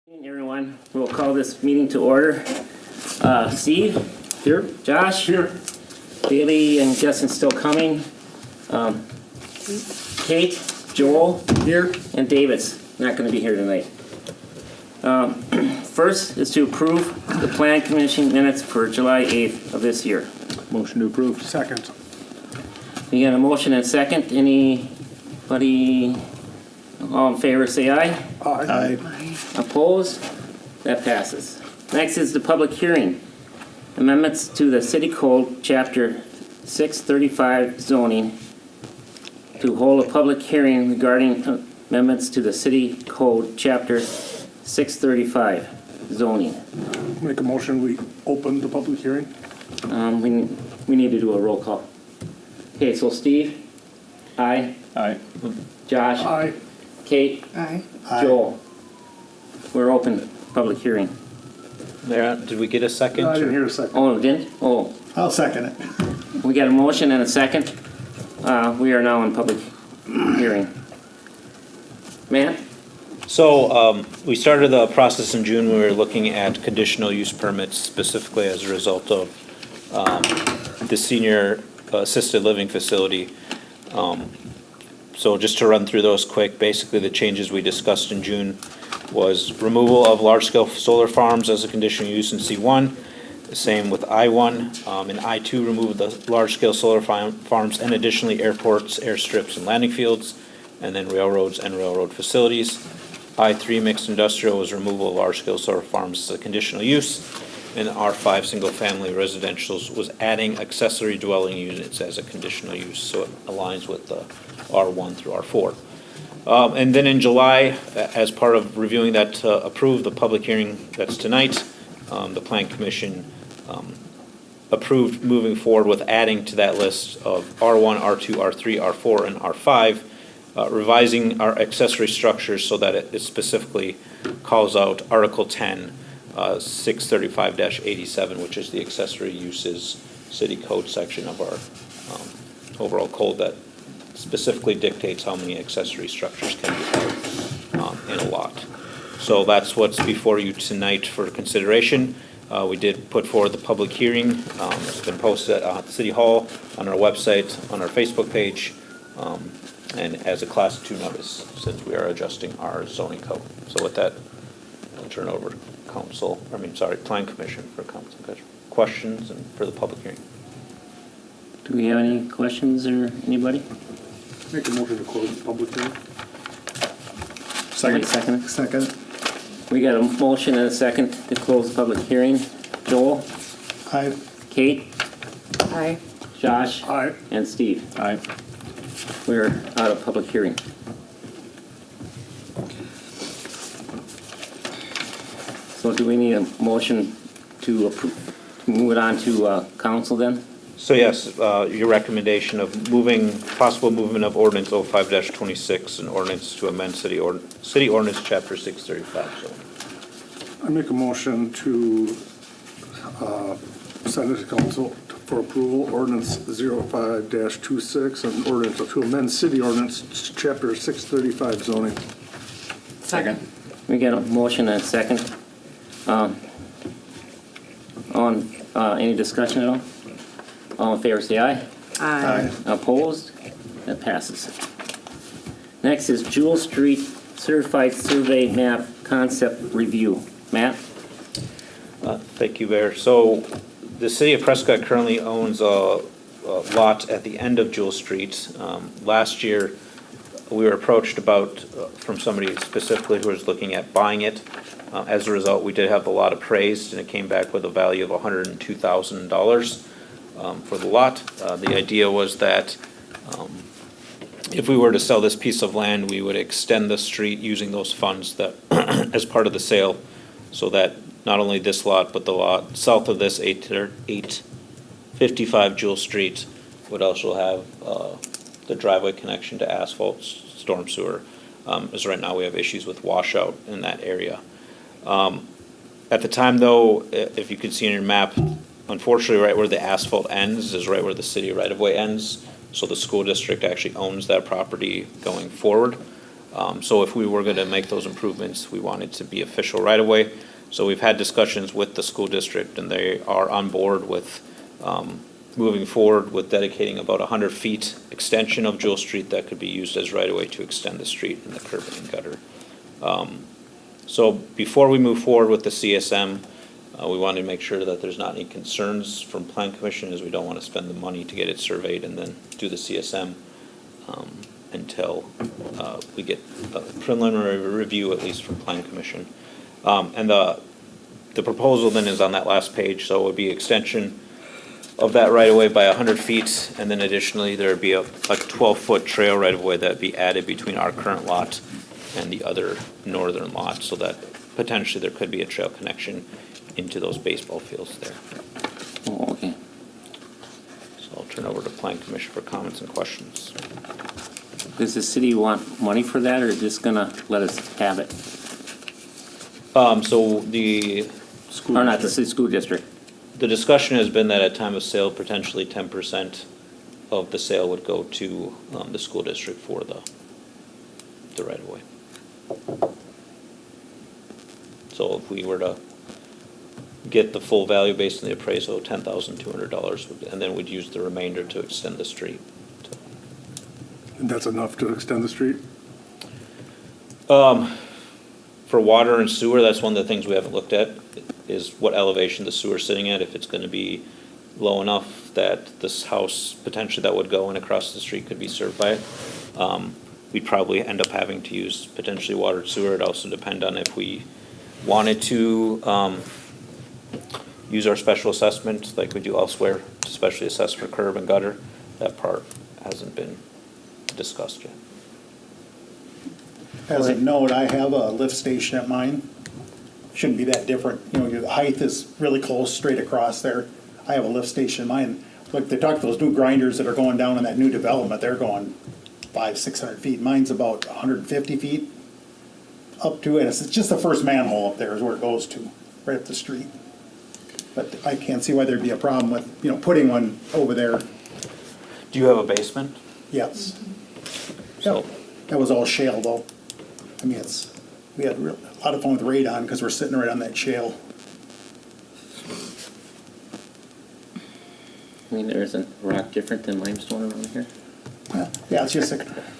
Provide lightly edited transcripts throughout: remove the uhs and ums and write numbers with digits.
Good evening, everyone. We'll call this meeting to order. Steve? Here. Josh? Here. Bailey and Justin still coming. Kate? Joel? Here. And David's not going to be here tonight. First is to approve the Plan Commission minutes for July 8th of this year. Motion to approve. Second. We got a motion and second. Anybody all in favor say aye. Aye. Opposed? That passes. Next is the public hearing. Amendments to the City Code, Chapter 635 zoning. To hold a public hearing regarding amendments to the City Code, Chapter 635 zoning. Make a motion, we open the public hearing. We need to do a roll call. Okay, so Steve? Aye. Aye. Josh? Aye. Kate? Aye. Joel? We're open public hearing. There, did we get a second? I didn't hear a second. Oh, didn't? Oh, I'll second it. we got a motion and a second. We are now in public hearing. Matt? So, we started the process in June. We were looking at conditional use permits specifically as a result of the senior assisted living facility. So just to run through those quick, basically the changes we discussed in June was removal of large-scale solar farms as a conditional use in C1, the same with I1. In I2, remove the large-scale solar farms and additionally airports, airstrips, and landing fields, and then railroads and railroad facilities. I3, mixed industrial, was removal of large-scale solar farms as a conditional use. And R5, single-family residentials, was adding accessory dwelling units as a conditional use, so it aligns with the R1 through R4. And then in July, as part of reviewing that to approve the public hearing that's tonight, the Plan Commission approved moving forward with adding to that list of R1, R2, R3, R4, and R5, revising our accessory structures so that it specifically calls out Article 10, 635-87, which is the accessory uses city code section of our overall code that specifically dictates how many accessory structures can be held in a lot. So that's what's before you tonight for consideration. We did put forward the public hearing. It's been posted at City Hall, on our website, on our Facebook page, and as a Class 2 notice, since we are adjusting our zoning code. So with that, I'll turn over to Plan Commission for council questions and for the public hearing. Do we have any questions or anybody? Make a motion to close the public hearing. Somebody second it? Second. We got a motion and a second to close the public hearing. Joel? Aye. Kate? Aye. Josh? Aye. And Steve? Aye. We're out of public hearing. So do we need a motion to approve, move it on to council then? So yes, your recommendation of possible movement of ordinance 05-26 and ordinance to amend city ordinance chapter 635. So I make a motion to send it to council for approval, ordinance 05-26, and ordinance to amend city ordinance chapter 635 zoning. Second. We got a motion and a second. Any discussion at all? All in favor say aye. Aye. Opposed? That passes. Next is Jewel Street Certified Survey Map Concept Review. Matt? thank you, Mayor. So the city of Prescott currently owns a lot at the end of Jewel Street. Last year, we were approached from somebody specifically who was looking at buying it. As a result, we did have the lot appraised, and it came back with a value of $102,000 for the lot. The idea was that if we were to sell this piece of land, we would extend the street using those funds that as part of the sale, so that not only this lot, but the lot south of this 855 Jewel Street would also have the driveway connection to asphalt, storm sewer, as right now we have issues with washout in that area. At the time, though, if you can see in your map, unfortunately, right where the asphalt ends is right where the city right-of-way ends. So the school district actually owns that property going forward. So if we were gonna make those improvements, we wanted to be official right away. So we've had discussions with the school district, and they are on board with moving forward with dedicating about 100 feet extension of Jewel Street that could be used as right-of-way to extend the street and the curb and gutter. So before we move forward with the CSM, we wanted to make sure that there's not any concerns from Plan Commission, as we don't want to spend the money to get it surveyed and then do the CSM until we get a preliminary review, at least from Plan Commission. And the proposal then is on that last page, so it would be extension of that right-of-way by 100 feet, and then additionally, there'd be a 12-foot trail right-of-way that'd be added between our current lot and the other northern lot, so that potentially there could be a trail connection into those baseball fields there. Oh, okay. So I'll turn over to Plan Commission for comments and questions. Does the city want money for that, or just gonna let us have it? So the Or not the city school district? discussion has been that at time of sale, potentially 10% of the sale would go to the school district for the right-of-way. So if we were to get the full value based on the appraisal, $10,200, and then we'd use the remainder to extend the street. And that's enough to extend the street? For water and sewer, that's one of the things we haven't looked at, is what elevation the sewer's sitting at, if it's gonna be low enough that this house potentially that would go in across the street could be served by it. We'd probably end up having to use potentially water and sewer. It'd also depend on if we wanted to use our special assessment like we do elsewhere, to specially assess for curb and gutter. That part hasn't been discussed yet. As a note, I have a lift station at mine. Shouldn't be that different. You know, the height is really close, straight across there. I have a lift station in mine. Look, they talk those new grinders that are going down in that new development, they're going 500-600 feet. Mine's about 150 feet up to it. It's just the first manhole up there is where it goes to, right up the street. But I can't see why there'd be a problem with, you know, putting one over there. Do you have a basement? Yes. So- Yep. That was all shale though. I mean, we had a lot of fun with radon because we're sitting right on that shale. I mean, there isn't rock different than limestone around here? Yeah, it's just,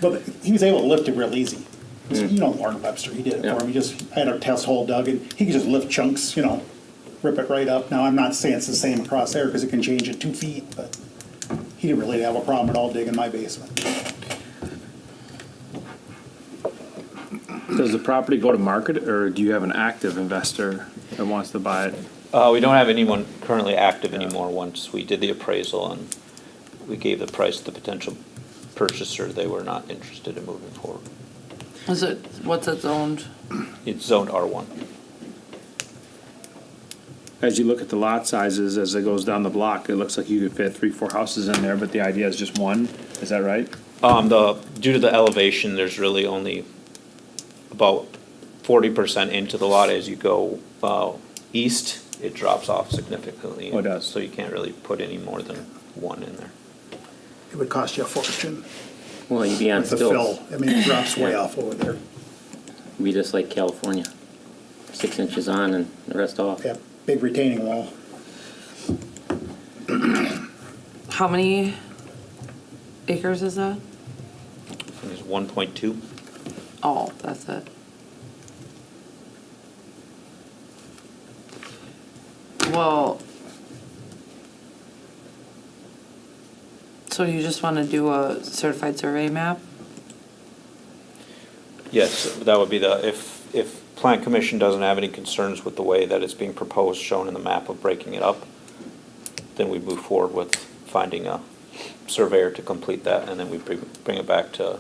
but he was able to lift it real easy. You know Warren Webster, he did it Yeah. for him. I had a test hole dug and he could just lift chunks, you know, rip it right up. Now, I'm not saying it's the same across there because it can change it 2 feet, but he didn't really have a problem at all digging my basement. Does the property go to market, or do you have an active investor that wants to buy it? We don't have anyone currently active anymore. Once we did the appraisal and we gave the price to the potential purchaser, they were not interested in moving forward. What's it zoned? It's zoned R1. As you look at the lot sizes as it goes down the block, it looks like you could fit 3-4 houses in there, but the idea is just one. Is that right? Due to the elevation, there's really only about 40% into the lot. As you go east, it drops off significantly. Oh, it does. So you can't really put any more than one in there. It would cost you a fortune Well, you'd be on with the stilts. fill. I mean, it drops way off over there. It'd be just like California. 6 inches on and the rest off. Yeah, big retaining wall. How many acres is that? It's 1.2. Oh, that's it. Well, so you just want to do a certified survey map? Yes, that would be if Plan Commission doesn't have any concerns with the way that it's being proposed, shown in the map of breaking it up, then we move forward with finding a surveyor to complete that, and then we bring it back to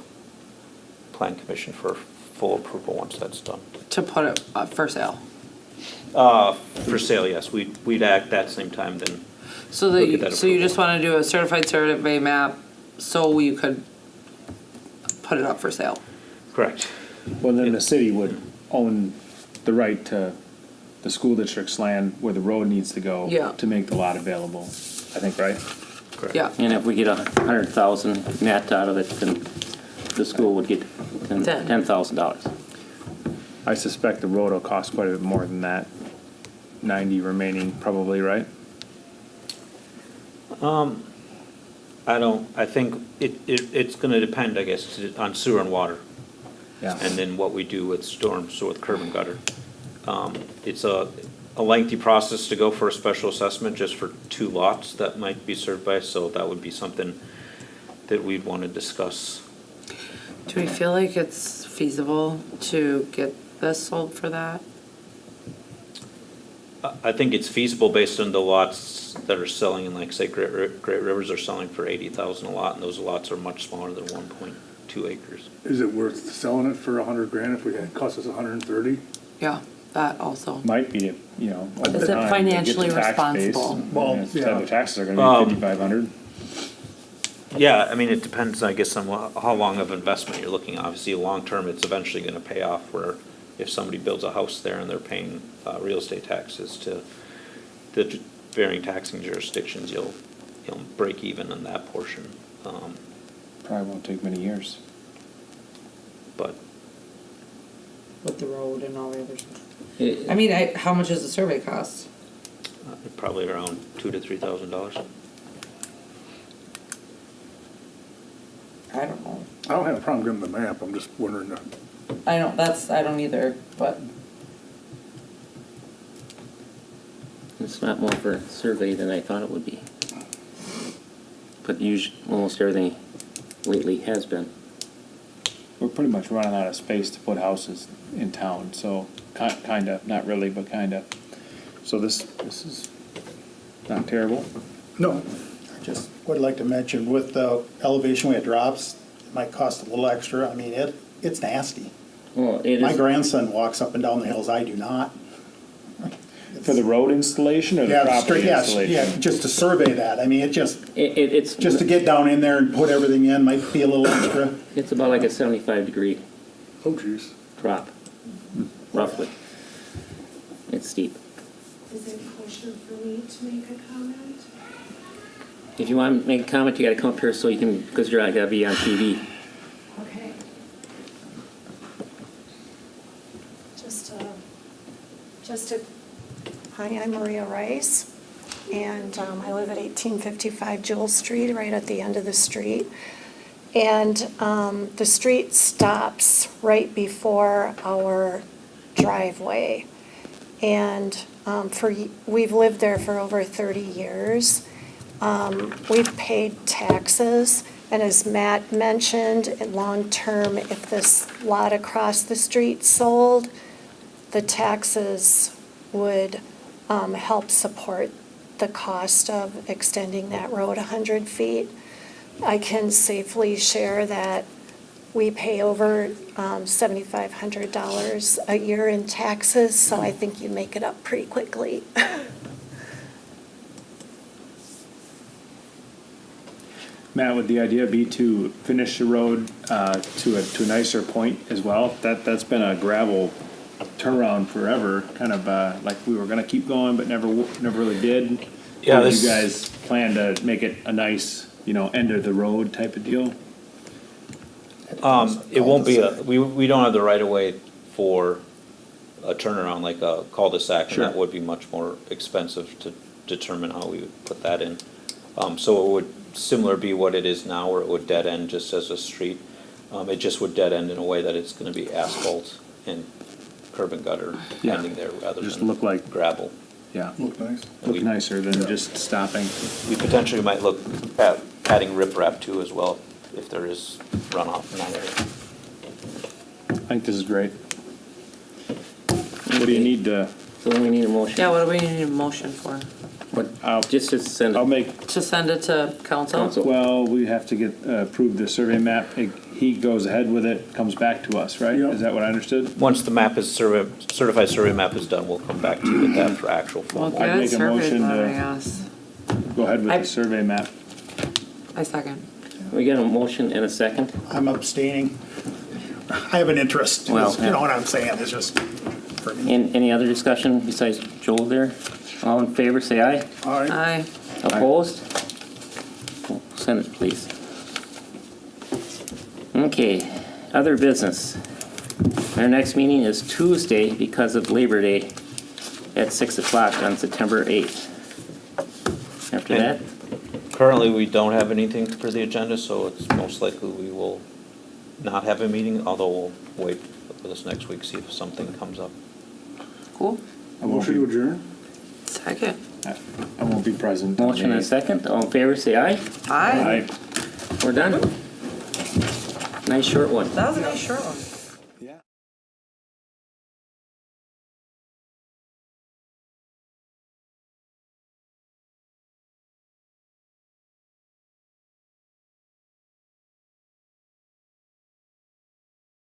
Plan Commission for full approval once that's done. To put it up for sale? For sale, yes, we'd act that same time then. So Look at that so you approval. just want to do a certified survey map so you could put it up for sale? Correct. Well, then the city would own the right to the school district's land where the road needs to go. Yeah. To make the lot available, I think, right? Correct. Yeah. And if we get 100,000 net out of it, then the school would get $10,000. I suspect the road will cost quite a bit more than that. 90 remaining probably, right? I think it's gonna depend, I guess, on sewer and water. Yeah. And then what we do with storms, so with curb and gutter. It's a lengthy process to go for a special assessment just for 2 lots that might be served by, so that would be something that we'd want to discuss. Do we feel like it's feasible to get this sold for that? I think it's feasible based on the lots that are selling, and like say Great Rivers are selling for 80,000 a lot, and those lots are much smaller than 1.2 acres. Is it worth selling it for 100 grand if it costs us 130? Yeah, that also. Might be, you know. over Is it time, financially get the tax base. responsible? Well, Instead, yeah. the taxes are gonna be 5,500. Yeah, I mean, it depends, I guess, on how long of investment you're looking at. Obviously, long-term, it's eventually gonna pay off, where if somebody builds a house there and they're paying real estate taxes to the varying taxing jurisdictions, you'll break even on that portion. Probably won't take many years. But With the road and all the other stuff. It- I mean, how much does the survey cost? probably around $2,000 to $3,000. I don't know. I don't have a problem getting the map, I'm just wondering, I don't either, but It's not more for survey than I thought it would be. But almost everything lately has been. We're pretty much running out of space to put houses in town, so kinda, not really, but kinda. So this is not terrible. no, I just would like to mention with the elevation way it drops, it might cost a little extra. I mean, it's nasty. Well, it My is, grandson walks up and down the hills, I do not. For the road installation or the Yeah, property straight, yeah, installation? yeah, just to survey that. I mean, it's just to get down in there and put everything in might be a little extra. it's about like a 75-degree oh geez. drop, roughly. It's steep. Is there a question for me to make a comment? If you want to make a comment, you got to come up here so you can, because you're not going to be on TV. Okay. Hi, I'm Maria Rice, and I live at 1855 Jewel Street, right at the end of the street. And the street stops right before our driveway. And we've lived there for over 30 years. We've paid taxes, and as Matt mentioned, long-term, if this lot across the street sold, the taxes would help support the cost of extending that road 100 feet. I can safely share that we pay over $7,500 a year in taxes, so I think you make it up pretty quickly. Matt, would the idea be to finish the road to a nicer point as well? That's been a gravel turnaround forever, kind of like we were gonna keep going, but never really did. Yeah, Or do this- you guys plan to make it a nice, end of the road type of deal? It won't be we don't have the right of way for a turnaround like a cul-de-sac, and Sure. that would be much more expensive to determine how we would put that in. So it would similar be what it is now, where it would dead end just as a street. It just would dead end in a way that it's gonna be asphalt and curb and gutter Yeah. ending there rather Just than look like- gravel. Yeah, Look nice. And look nicer than just stopping. We potentially might look at adding riprap too as well, if there is runoff in that area. I think this is great. What do you need to, So we need a motion. yeah, what do we need a motion for? Just to send I'll it make, To send it to council? council. well, we have to get, approve the survey map. He goes ahead with it, comes back to us, right? Yeah. Is that what I understood? Once the map is certified survey map is done, we'll come back to you with that for actual Well, formal. I'd good make a survey motion then, to- I guess. Go ahead with I- the survey map. I second. We got a motion and a second. I'm abstaining. I have an interest, you Well, know what I'm saying, it's just for me. Any other discussion besides Joel there? All in favor, say aye. All right, Aye. Opposed? Send it, please. Okay, other business. Our next meeting is Tuesday because of Labor Day at 6 o'clock on September 8th. After that, Currently, we don't have anything for the agenda, so it's most likely we will not have a meeting, although we'll wait for this next week, see if something comes up. Cool. Motion to adjourn? Second. I won't be present. motion and second, all in favor, say aye. Aye. We're done. Nice short one. That was a nice short one.